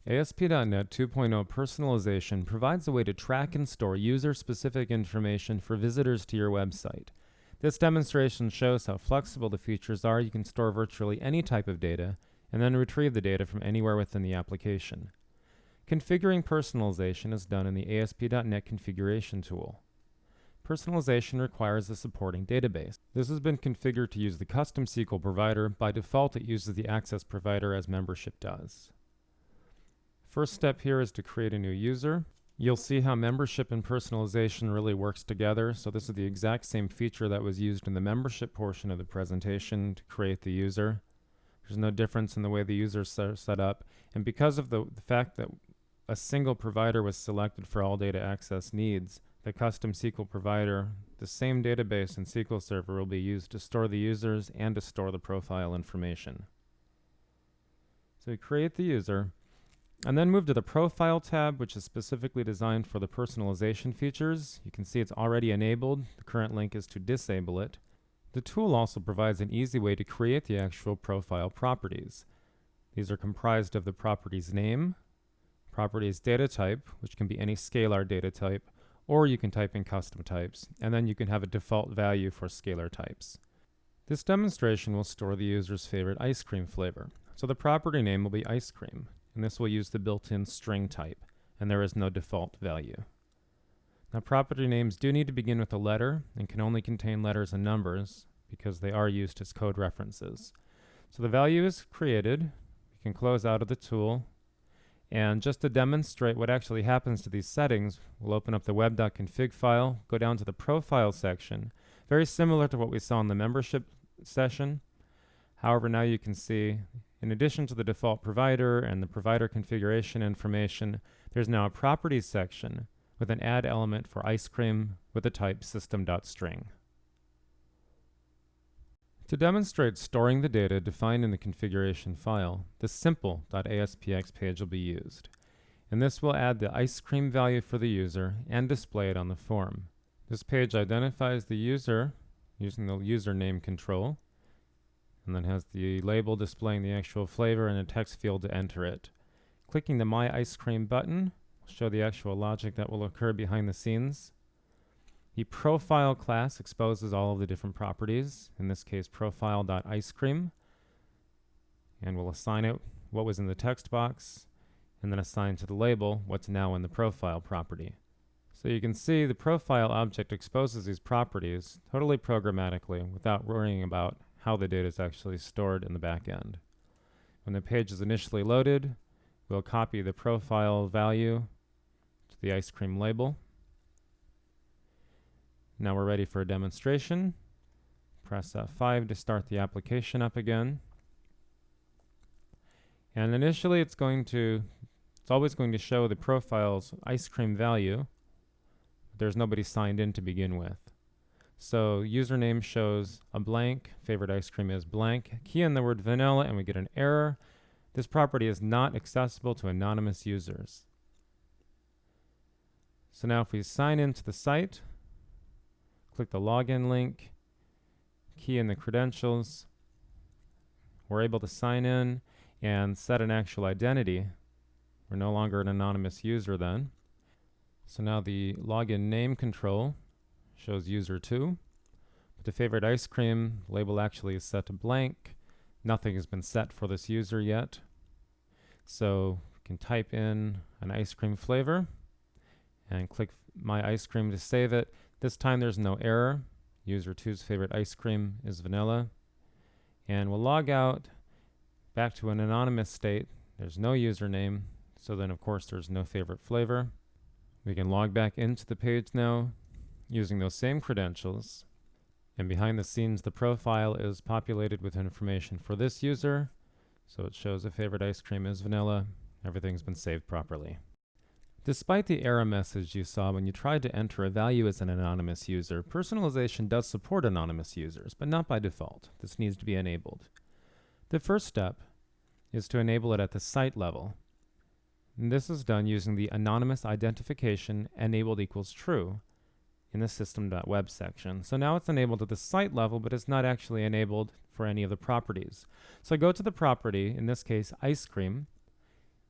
ASP.NET 2.0 personalization provides a way to track and store user-specific information for visitors to your website. This demonstration shows how flexible the features are. You can store virtually any type of data and then retrieve the data from anywhere within the application. Configuring personalization is done in the ASP.NET Configuration tool. Personalization requires a supporting database. This has been configured to use the custom SQL provider. By default, it uses the access provider as membership does. First step here is to create a new user. You'll see how membership and personalization really works together. So this is the exact same feature that was used in the membership portion of the presentation to create the user. There's no difference in the way the user is set up. And because of the fact that a single provider was selected for all data access needs, the custom SQL provider, the same database and SQL Server will be used to store the users and to store the profile information. So we create the user and then move to the Profile tab, which is specifically designed for the personalization features. You can see it's already enabled. The current link is to disable it. The tool also provides an easy way to create the actual profile properties. These are comprised of the property's name, property's data type, which can be any scalar data type, or you can type in custom types, and then you can have a default value for scalar types. This demonstration will store the user's favorite ice cream flavor. So the property name will be ice cream, and this will use the built-in string type, and there is no default value. Now, property names do need to begin with a letter and can only contain letters and numbers because they are used as code references. So the value is created. You can close out of the tool. And just to demonstrate what actually happens to these settings, we'll open up the web.config file, go down to the profile section, very similar to what we saw in the membership session. However, now you can see, in addition to the default provider and the provider configuration information, there's now a properties section with an add element for ice cream with the type system.string. To demonstrate storing the data defined in the configuration file, the simple.aspx page will be used. And this will add the ice cream value for the user and display it on the form. This page identifies the user using the username control, and then has the label displaying the actual flavor and a text field to enter it. Clicking the My Ice Cream button will show the actual logic that will occur behind the scenes. The profile class exposes all of the different properties, in this case profile.icecream, and we'll assign it what was in the text box, and then assign to the label what's now in the profile property. So you can see the profile object exposes these properties totally programmatically without worrying about how the data is actually stored in the back end. When the page is initially loaded, we'll copy the profile value to the ice cream label. Now we're ready for a demonstration. Press F5 to start the application up again. And initially it's always going to show the profile's ice cream value. There's nobody signed in to begin with. So username shows a blank, favorite ice cream is blank. Key in the word vanilla and we get an error. This property is not accessible to anonymous users. So now if we sign into the site, click the login link, key in the credentials, we're able to sign in and set an actual identity. We're no longer an anonymous user then. So now the login name control shows user2. But the favorite ice cream label actually is set to blank. Nothing has been set for this user yet. So we can type in an ice cream flavor and click My Ice Cream to save it. This time there's no error. User2's favorite ice cream is vanilla. And we'll log out back to an anonymous state. There's no username, so then of course there's no favorite flavor. We can log back into the page now using those same credentials. And behind the scenes, the profile is populated with information for this user. So it shows the favorite ice cream is vanilla. Everything's been saved properly. Despite the error message you saw when you tried to enter a value as an anonymous user, personalization does support anonymous users, but not by default. This needs to be enabled. The first step is to enable it at the site level. And this is done using the anonymous identification enabled equals true in the system.web section. So now it's enabled at the site level, but it's not actually enabled for any of the properties. So I go to the property, in this case ice cream,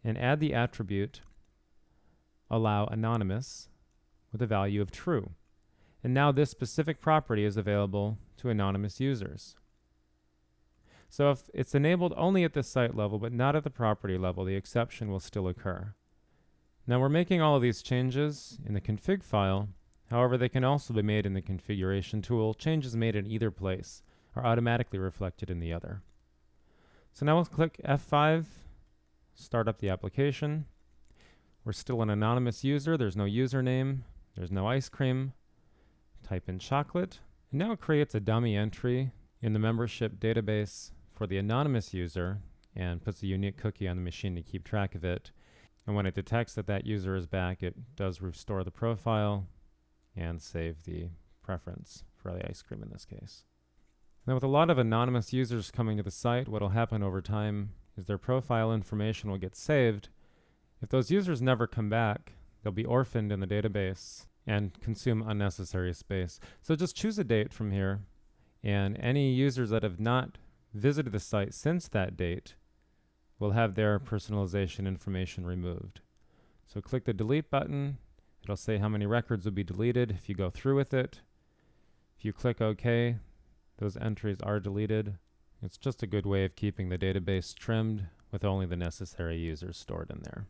and add the attribute allow anonymous with a value of true. And now this specific property is available to anonymous users. So if it's enabled only at the site level but not at the property level, the exception will still occur. Now we're making all of these changes in the config file. However, they can also be made in the configuration tool. Changes made in either place are automatically reflected in the other. So now we'll click F5, start up the application. We're still an anonymous user. There's no username. There's no ice cream. Type in chocolate. And now it creates a dummy entry in the membership database for the anonymous user and puts a unique cookie on the machine to keep track of it. And when it detects that that user is back, it does restore the profile and save the preference for the ice cream in this case. Now with a lot of anonymous users coming to the site, what will happen over time is their profile information will get saved. If those users never come back, they'll be orphaned in the database and consume unnecessary space. So just choose a date from here, and any users that have not visited the site since that date will have their personalization information removed. So click the delete button. It'll say how many records will be deleted if you go through with it. If you click OK, those entries are deleted. It's just a good way of keeping the database trimmed with only the necessary users stored in there.